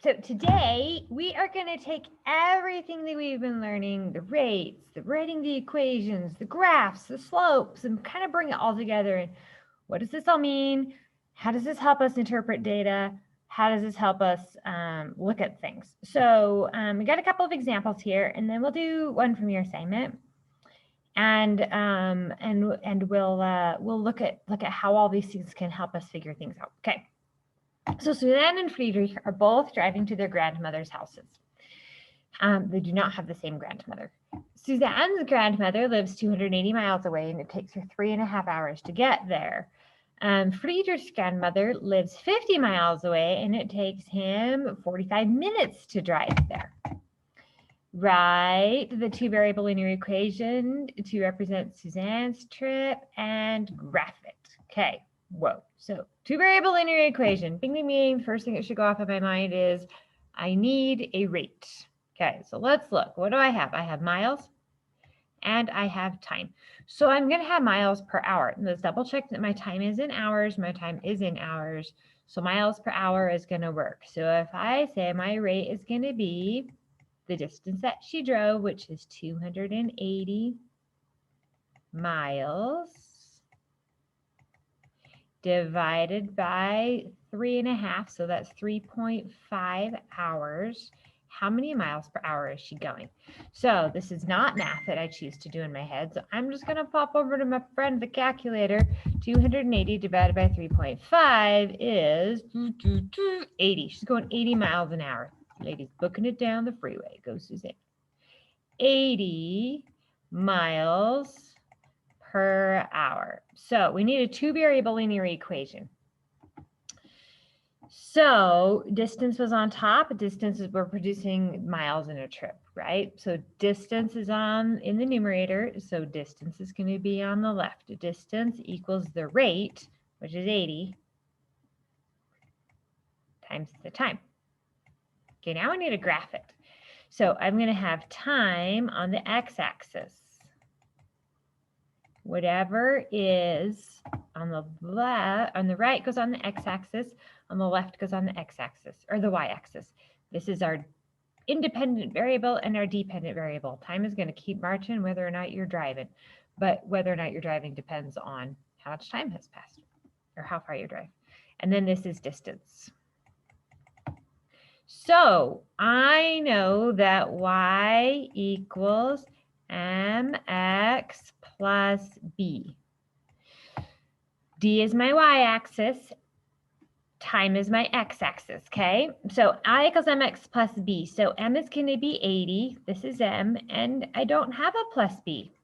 So today we are going to take everything that we've been learning, the rates, the writing the equations, the graphs, the slopes, and kind of bring it all together. And what does this all mean? How does this help us interpret data? How does this help us look at things? So we got a couple of examples here, and then we'll do one from your assignment. And we'll look at how all these things can help us figure things out. Okay. So Suzanne and Friedrich are both driving to their grandmother's houses. They do not have the same grandmother. Suzanne's grandmother lives 280 miles away, and it takes her 3.5 hours to get there. Friedrich's grandmother lives 50 miles away, and it takes him 45 minutes to drive there. Write the two variable linear equation to represent Suzanne's trip and graph it. Okay. Whoa. So two variable linear equation. Bing, bing, bing. First thing that should go off of my mind is I need a rate. Okay, so let's look. What do I have? I have miles and I have time. So I'm going to have miles per hour. Let's double check that my time is in hours. My time is in hours. So miles per hour is going to work. So if I say my rate is going to be the distance that she drove, which is 280 miles, divided by 3.5, so that's 3.5 hours. How many miles per hour is she going? So this is not math that I choose to do in my head. So I'm just going to pop over to my friend, the calculator. 280 divided by 3.5 is 80. She's going 80 miles an hour. Ladies, booking it down the freeway. Go, Suzanne. 80 miles per hour. So we need a two variable linear equation. So distance was on top, distance is we're producing miles in a trip, right? So distance is in the numerator, so distance is going to be on the left. Distance equals the rate, which is 80, times the time. Okay, now I need to graph it. So I'm going to have time on the x-axis. Whatever is on the left, on the right goes on the x-axis, on the left goes on the x-axis, or the y-axis. This is our independent variable and our dependent variable. Time is going to keep marching whether or not you're driving, but whether or not you're driving depends on how much time has passed or how far you drive. And then this is distance. So I know that y equals mx plus b. D is my y-axis, time is my x-axis, okay? So I equals mx plus b. So m is going to be 80, this is m, and I don't have a plus b.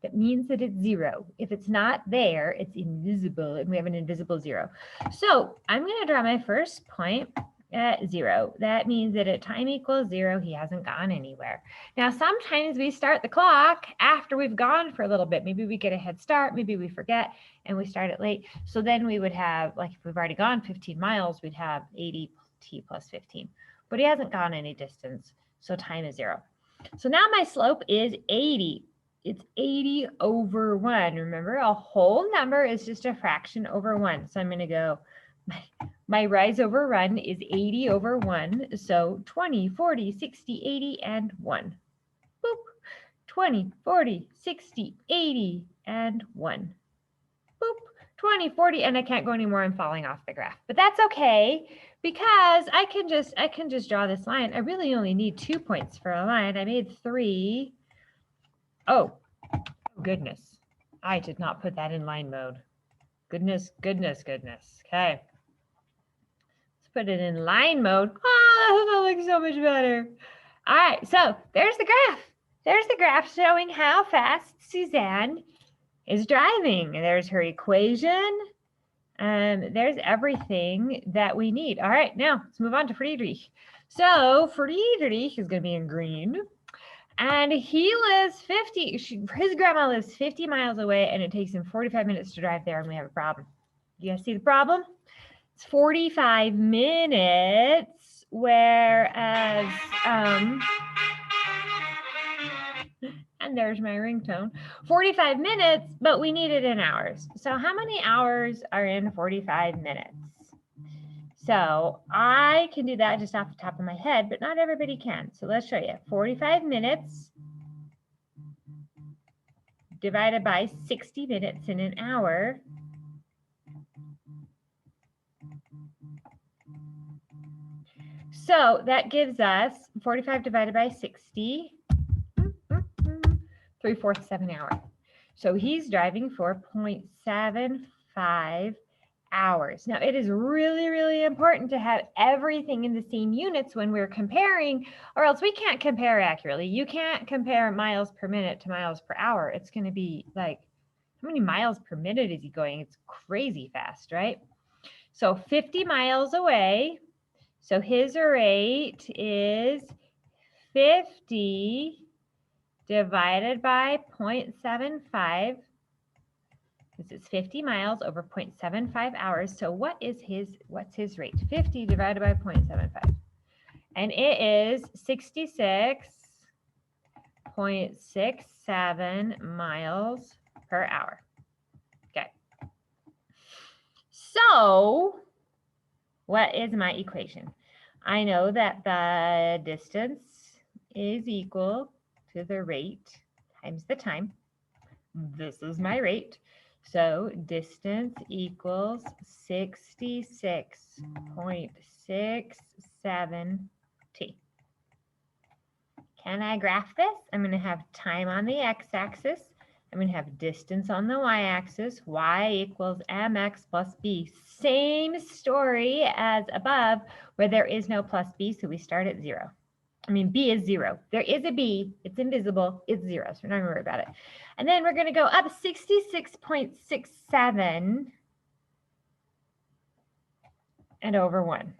That means that it's 0. If it's not there, it's invisible, and we have an invisible 0. So I'm going to draw my first point at 0. That means that at time equals 0, he hasn't gone anywhere. Now, sometimes we start the clock after we've gone for a little bit. Maybe we get a head start, maybe we forget, and we start it late. So then we would have, like if we've already gone 15 miles, we'd have 80t plus 15. But he hasn't gone any distance, so time is 0. So now my slope is 80. It's 80 over 1. Remember, a whole number is just a fraction over 1. So I'm going to go, my rise over run is 80 over 1. So 20, 40, 60, 80, and 1. Boop. 20, 40, 60, 80, and 1. Boop. 20, 40, and I can't go anymore. I'm falling off the graph. But that's okay, because I can just draw this line. I really only need 2 points for a line. I made 3. Oh, goodness. I did not put that in line mode. Goodness, goodness, goodness. Okay. Let's put it in line mode. Oh, that looks so much better. All right, so there's the graph. There's the graph showing how fast Suzanne is driving. There's her equation. There's everything that we need. All right, now let's move on to Friedrich. So Friedrich is going to be in green. And he lives his grandma lives 50 miles away, and it takes him 45 minutes to drive there, and we have a problem. You guys see the problem? It's 45 minutes, whereas, and there's my ringtone, 45 minutes, but we need it in hours. So how many hours are in 45 minutes? So I can do that just off the top of my head, but not everybody can. So let's show you. 45 minutes divided by 60 minutes in an hour. So that gives us 45 divided by 60, 3/4 of an hour. So he's driving for 0.75 hours. Now, it is really, really important to have everything in the same units when we're comparing, or else we can't compare accurately. You can't compare miles per minute to miles per hour. It's going to be like, how many miles per minute is he going? It's crazy fast, right? So 50 miles away. So his rate is 50 divided by 0.75. This is 50 miles over 0.75 hours. So what's his rate? 50 divided by 0.75. And it is 66.67 miles per hour. Okay. So what is my equation? I know that the distance is equal to the rate times the time. This is my rate. So distance equals 66.67 t. Can I graph this? I'm going to have time on the x-axis. I'm going to have distance on the y-axis. Y equals mx plus b. Same story as above where there is no plus b, so we start at 0. I mean, b is 0. There is a b. It's invisible. It's 0, so we're not going to worry about it. And then we're going to go up 66.67 and over 1.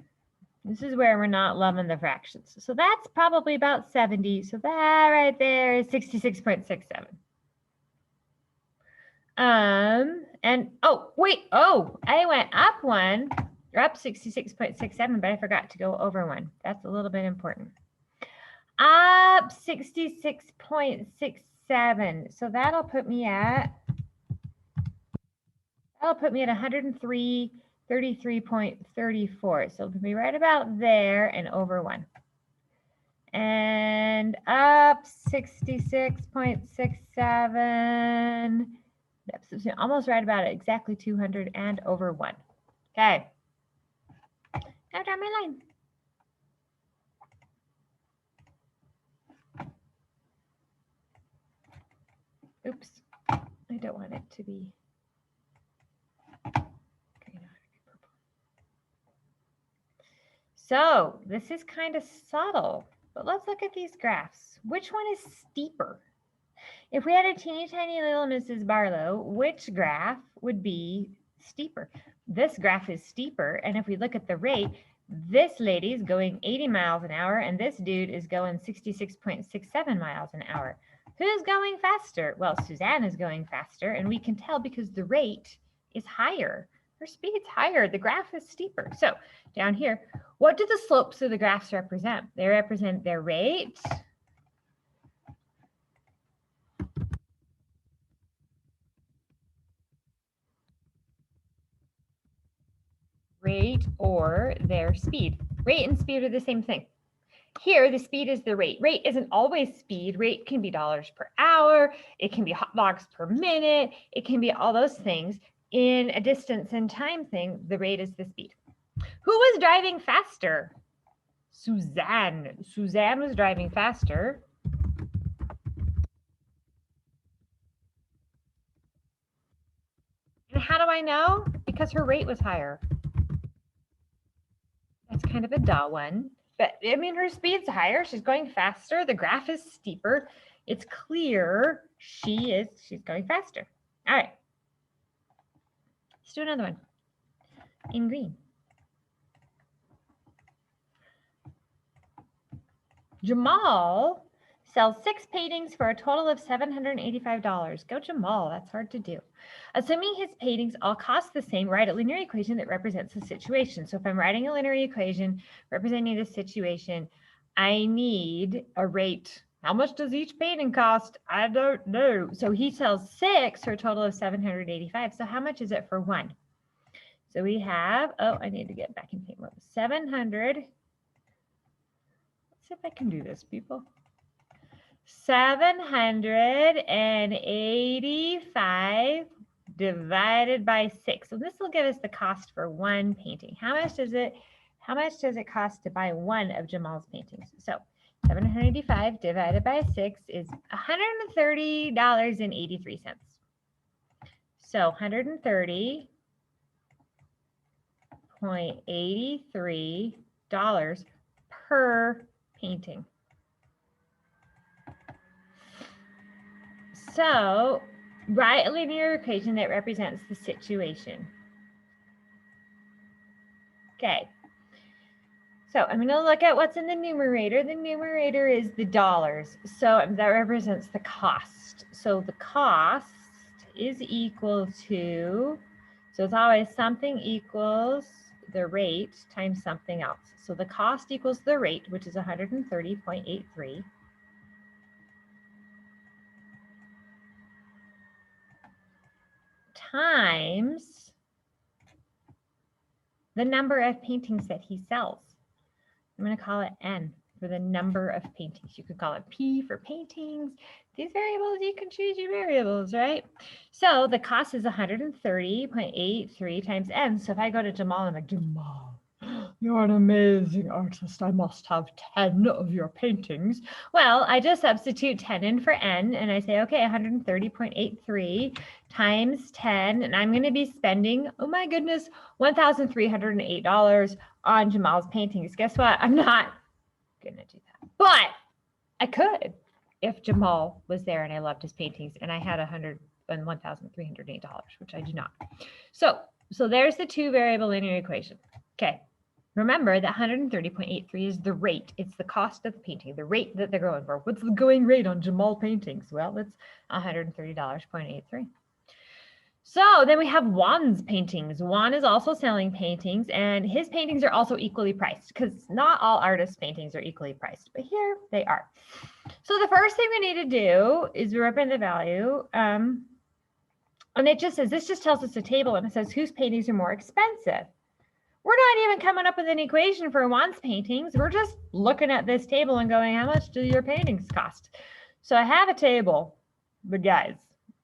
This is where we're not loving the fractions. So that's probably about 70. So that right there is 66.67. And oh, wait. Oh, I went up 1, or up 66.67, but I forgot to go over 1. That's a little bit important. Up 66.67. So that'll put me at 103.33.34. So it'll be right about there and over 1. And up 66.67. That's almost right about it. Exactly 200 and over 1. Okay. Now draw my line. Oops, I don't want it to be green. So this is kind of subtle, but let's look at these graphs. Which one is steeper? If we had a teeny tiny little Mrs. Barlow, which graph would be steeper? This graph is steeper, and if we look at the rate, this lady's going 80 miles an hour, and this dude is going 66.67 miles an hour. Who's going faster? Well, Suzanne is going faster, and we can tell because the rate is higher. Her speed's higher. The graph is steeper. So down here, what do the slopes of the graphs represent? They represent their rate, or their speed. Rate and speed are the same thing. Here, the speed is the rate. Rate isn't always speed. Rate can be dollars per hour. It can be hot dogs per minute. It can be all those things. In a distance and time thing, the rate is the speed. Who was driving faster? Suzanne. Suzanne was driving faster. And how do I know? Because her rate was higher. That's kind of a duh one. But I mean, her speed's higher. She's going faster. The graph is steeper. It's clear she's going faster. All right. Let's do another one in green. Jamal sells 6 paintings for a total of $785. Go Jamal, that's hard to do. Assuming his paintings all cost the same, write a linear equation that represents the situation. So if I'm writing a linear equation representing the situation, I need a rate. How much does each painting cost? I don't know. So he sells 6 for a total of $785. So how much is it for 1? So we have, oh, I need to get back in paint mode. 700. Let's see if I can do this, people. 785 divided by 6. So this will give us the cost for one painting. How much does it cost to buy one of Jamal's paintings? So 785 divided by 6 is $130.83. So $130.83 per painting. So write a linear equation that represents the situation. Okay. So I'm going to look at what's in the numerator. The numerator is the dollars. So that represents the cost. So the cost is equal to, so it's always something equals the rate times something else. So the cost equals the rate, which is 130.83. Times the number of paintings that he sells. I'm going to call it N for the number of paintings. You could call it P for paintings. These variables, you can choose your variables, right? So the cost is 130.83 times N. So if I go to Jamal, I'm like, Jamal, you're an amazing artist. I must have 10 of your paintings. Well, I just substitute 10 in for N and I say, okay, 130.83 times 10. And I'm going to be spending, oh my goodness, $1,308 on Jamal's paintings. Guess what? I'm not going to do that. But I could if Jamal was there and I loved his paintings and I had $1,308, which I do not. So there's the two variable linear equation. Okay. Remember that 130.83 is the rate. It's the cost of the painting, the rate that they're going for. What's the going rate on Jamal paintings? Well, it's $130.83. So then we have Juan's paintings. Juan is also selling paintings and his paintings are also equally priced because not all artists' paintings are equally priced, but here they are. So the first thing we need to do is rip in the value. And it just says, this just tells us a table and it says whose paintings are more expensive. We're not even coming up with an equation for Juan's paintings. We're just looking at this table and going, how much do your paintings cost? So I have a table, but guys,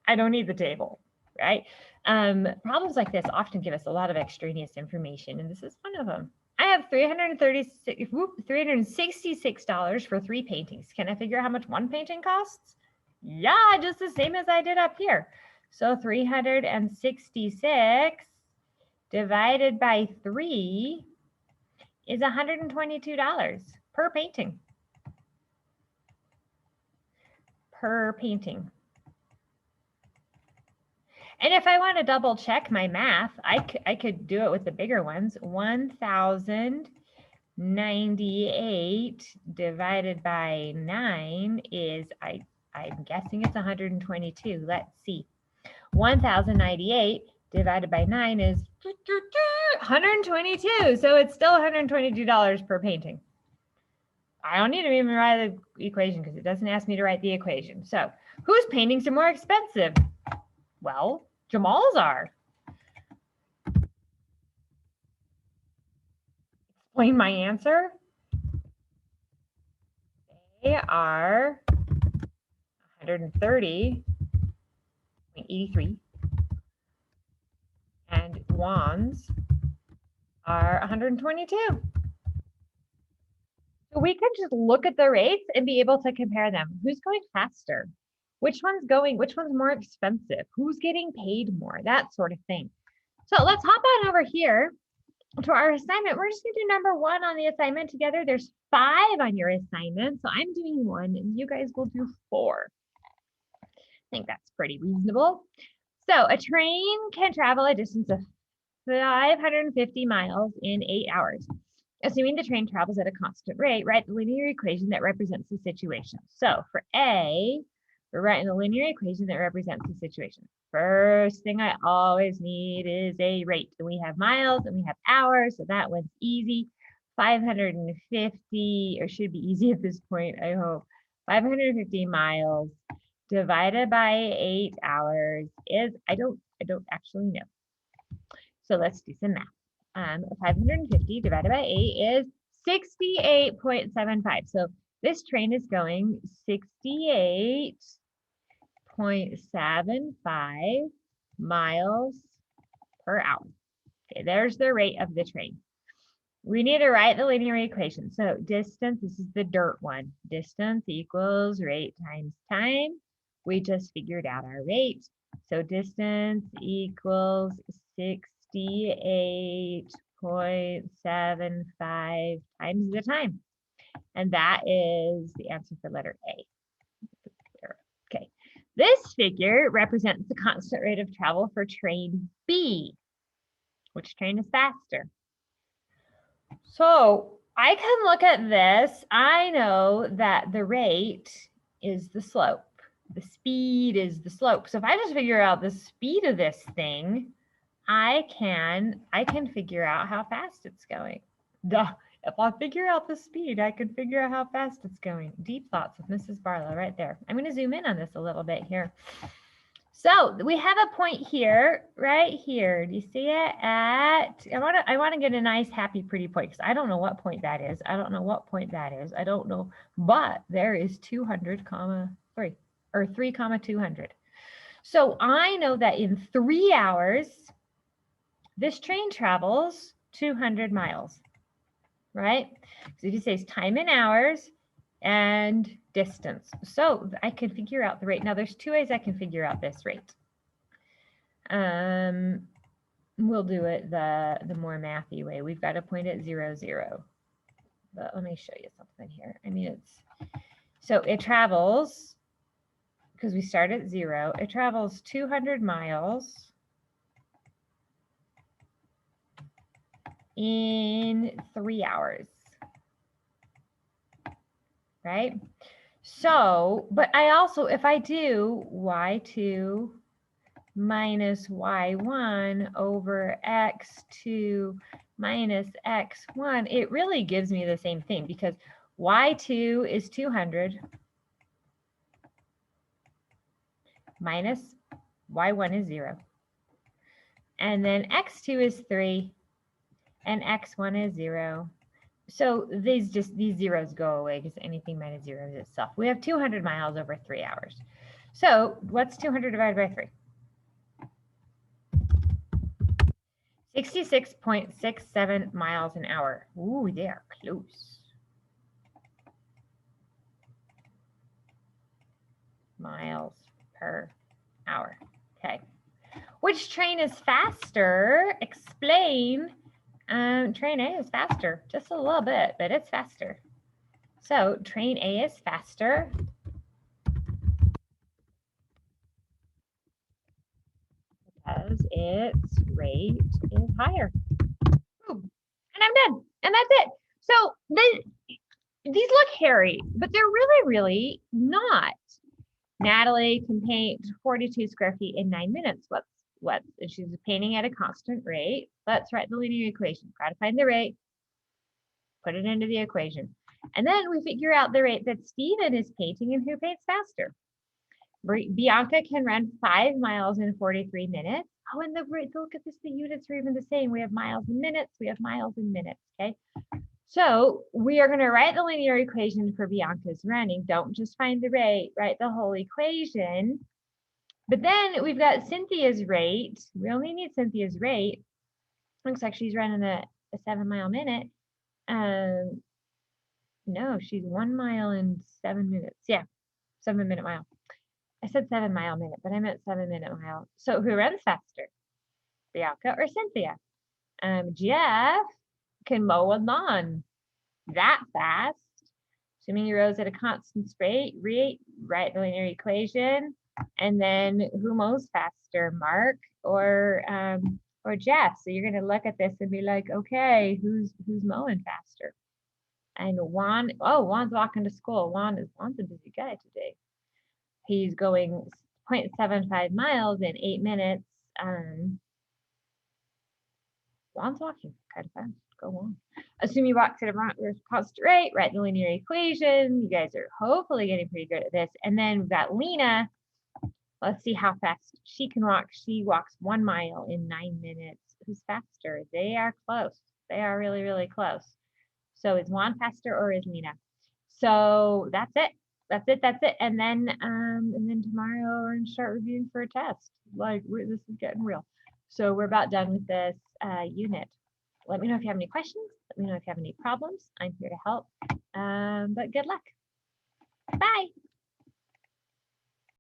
I don't need the table, right? Problems like this often give us a lot of extraneous information, and this is one of them. I have $366 for 3 paintings. Can I figure out how much one painting costs? Yeah, just the same as I did up here. So 366 divided by 3 is $122 per painting. Per painting. And if I want to double check my math, I could do it with the bigger ones. 1,098 divided by 9 is, I'm guessing it's 122. Let's see. 1,098 divided by 9 is 122. So it's still $122 per painting. I don't need to even write the equation because it doesn't ask me to write the equation. So whose paintings are more expensive? Well, Jamal's are. Explain my answer. They are 130.83. And Juan's are 122. So we can just look at the rates and be able to compare them. Who's going faster? Which one's more expensive? Who's getting paid more? That sort of thing. So let's hop on over here to our assignment. We're just gonna do number 1 on the assignment together. There's 5 on your assignment. So I'm doing 1 and you guys will do 4. I think that's pretty reasonable. So a train can travel a distance of 550 miles in 8 hours. Assuming the train travels at a constant rate, write the linear equation that represents the situation. So for A, we're writing the linear equation that represents the situation. First thing I always need is a rate. And we have miles and we have hours, so that one's easy. 550, or should be easy at this point, I hope. 550 miles divided by 8 hours is, I don't actually know. So let's do some math. 550 divided by 8 is 68.75. So this train is going 68.75 miles per hour. Okay, there's the rate of the train. We need to write the linear equation. So distance, this is the dirt one. Distance equals rate times time. We just figured out our rate. So distance equals 68.75 times the time. And that is the answer for letter A. Okay. This figure represents the constant rate of travel for train B. Which train is faster? So I can look at this. I know that the rate is the slope. The speed is the slope. So if I just figure out the speed of this thing, I can figure out how fast it's going. Duh. If I figure out the speed, I can figure out how fast it's going. Deep thoughts with Mrs. Barlow right there. I'm going to zoom in on this a little bit here. So we have a point here, right here. Do you see it? I want to get a nice, happy, pretty point because I don't know what point that is. I don't know what point that is. I don't know, but there is 200, 3 or 3, 200. So I know that in 3 hours, this train travels 200 miles, right? So it says time in hours and distance. So I can figure out the rate. Now there's 2 ways I can figure out this rate. We'll do it the more mathy way. We've got to point at 0, 0. But let me show you something here. I mean, so it travels, because we start at 0, it travels 200 miles in 3 hours. Right? So, but I also, if I do y2 minus y1 over x2 minus x1, it really gives me the same thing because y2 is 200 minus y1 is 0. And then x2 is 3 and x1 is 0. So these zeros go away because anything minus 0 is itself. We have 200 miles over 3 hours. So what's 200 divided by 3? 66.67 miles an hour. Ooh, they are close. Miles per hour. Okay. Which train is faster? Explain. Train A is faster, just a little bit, but it's faster. So train A is faster. Because its rate is higher. Boom. And I'm done. And that's it. So these look hairy, but they're really, really not. Natalie can paint 42 square feet in 9 minutes. And she's painting at a constant rate. Let's write the linear equation. Got to find the rate, put it into the equation. And then we figure out the rate that Stephen is painting and who paints faster. Bianca can run 5 miles in 43 minutes. Oh, and look at this, the units are even the same. We have miles and minutes, we have miles and minutes, okay? So we are going to write the linear equation for Bianca's running. Don't just find the rate, write the whole equation. But then we've got Cynthia's rate. We only need Cynthia's rate. Looks like she's running a 7 mile minute. No, she's 1 mile in 7 minutes. Yeah, 7 minute mile. I said 7 mile minute, but I meant 7 minute mile. So who runs faster, Bianca or Cynthia? Jeff can mow a lawn that fast. Assuming he rows at a constant rate, write the linear equation. And then who mows faster, Mark or Jeff? So you're going to look at this and be like, okay, who's mowing faster? And Juan's walking to school. Juan's a busy guy today. He's going 0.75 miles in 8 minutes. Juan's walking kind of fast. Go on. Assume he walks at a constant rate, write the linear equation. You guys are hopefully getting pretty good at this. And then we've got Lena. Let's see how fast she can walk. She walks 1 mile in 9 minutes who's faster. They are close. They are really, really close. So is Juan faster or is Nina? So that's it. That's it. That's it. And then tomorrow we're gonna start reviewing for a test. Like this is getting real. So we're about done with this unit. Let me know if you have any questions. Let me know if you have any problems. I'm here to help. But good luck. Bye.